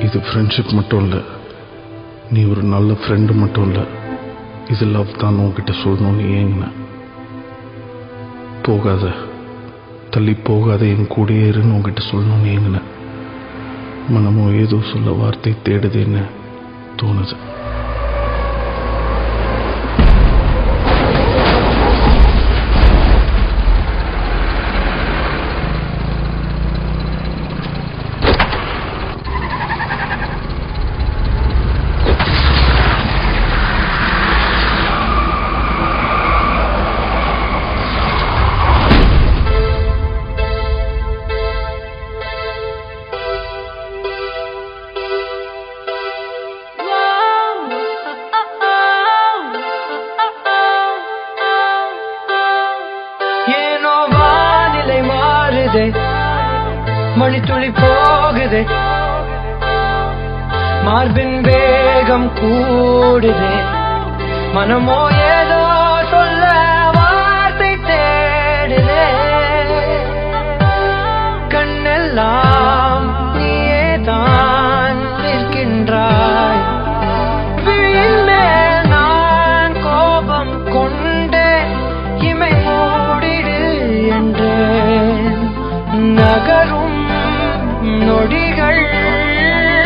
இது ஃப்ரெண்ட்ஷிப் மட்டும் இல்லை, நீ ஒரு நல்ல ஃப்ரெண்டு மட்டும் இல்லை, இது லவ் தான் உன்கிட்ட சொல்லணும்னு ஏங்கின. போகாத, தள்ளி போகாத, என் கூடயே இருன்னு உன்கிட்ட சொல்லணும்னு ஏங்கின. மனமோ ஏதோ சொல்ல வார்த்தை தேடுதுன்னு தோணுது. மணித்துளி போகுதே, மார்பின் வேகம் கூடுதே, மனமோ ஏதோ சொல்ல வார்த்தை தேடுதே. கண்ணெல்லாம் நீயே தான் நிற்கின்றாய், விழியின் மேல் நான் கோபம் கொண்டே இமை மூடிடு என்றேன். நகரும் நொடிகள்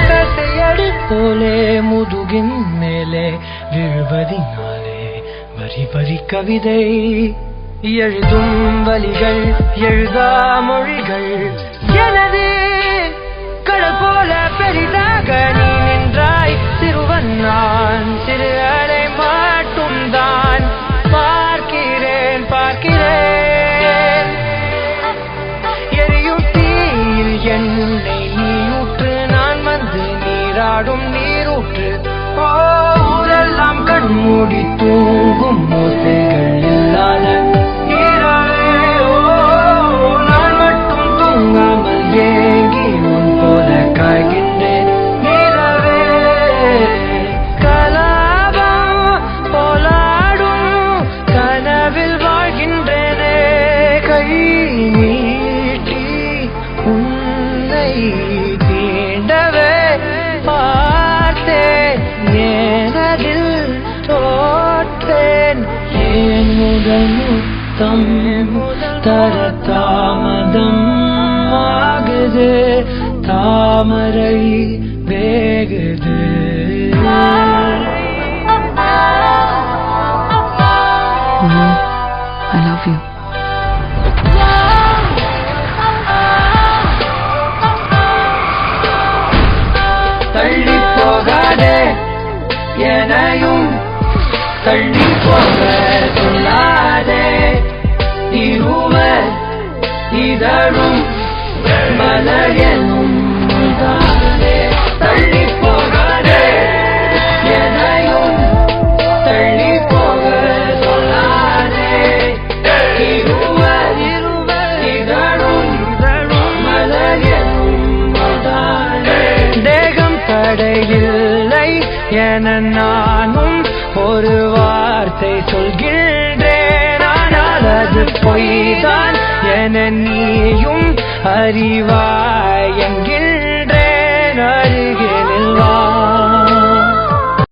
கசையடி போலே முதுகின் மேலே விழுவதினாலே வரி வரி கவிதை எழுதும் வலிகள், எழுதா மொழிகள். எனது கடல் போல பெரிதாக நீ நின்றாய், சிறுவன் நான், சிறு அலை மட்டும் தான் பார்க்கிறேன் பார்க்கிறேன். எரியும் தீயில் என்னை நீயூற்று, நான் வந்து நீராடும் நீரூற்று. ஊரெல்லாம் கண்மூடி தூங்கும் ஓசைகள் இல்லாத இரவே, நான் மட்டும் தூங்காமல் ஏங்கி உன் போல காய்கின்றேன் நிலவே. கலாபம் போலாடும் கனவில் வாழ்கின்றேனே, கை நீட்டி உன்னை தீண்டவே பார்த்தேன், ஏனதில் தோற்றேன். ஏன் முதல் முத்தம் தர தாமதம் ஆகுது, தாமரை வேகுது. I love you. தள்ளி போகாதே, எனையும் தள்ளி போக சொல்லாதே. இருவர் இதழும் மலர் என்னும் தானே. தள்ளி போகாதே, எனையும் தள்ளி போக சொல்லாதே. இருவர் இதழும் மலர் என்னும் தானே. தேகம் தடையில்லை என நானும் ஒரு வார்த்தை சொல்கின்றேன், ஆனால் அது பொய்தான் என நீயும் அறிவாய் என்கிற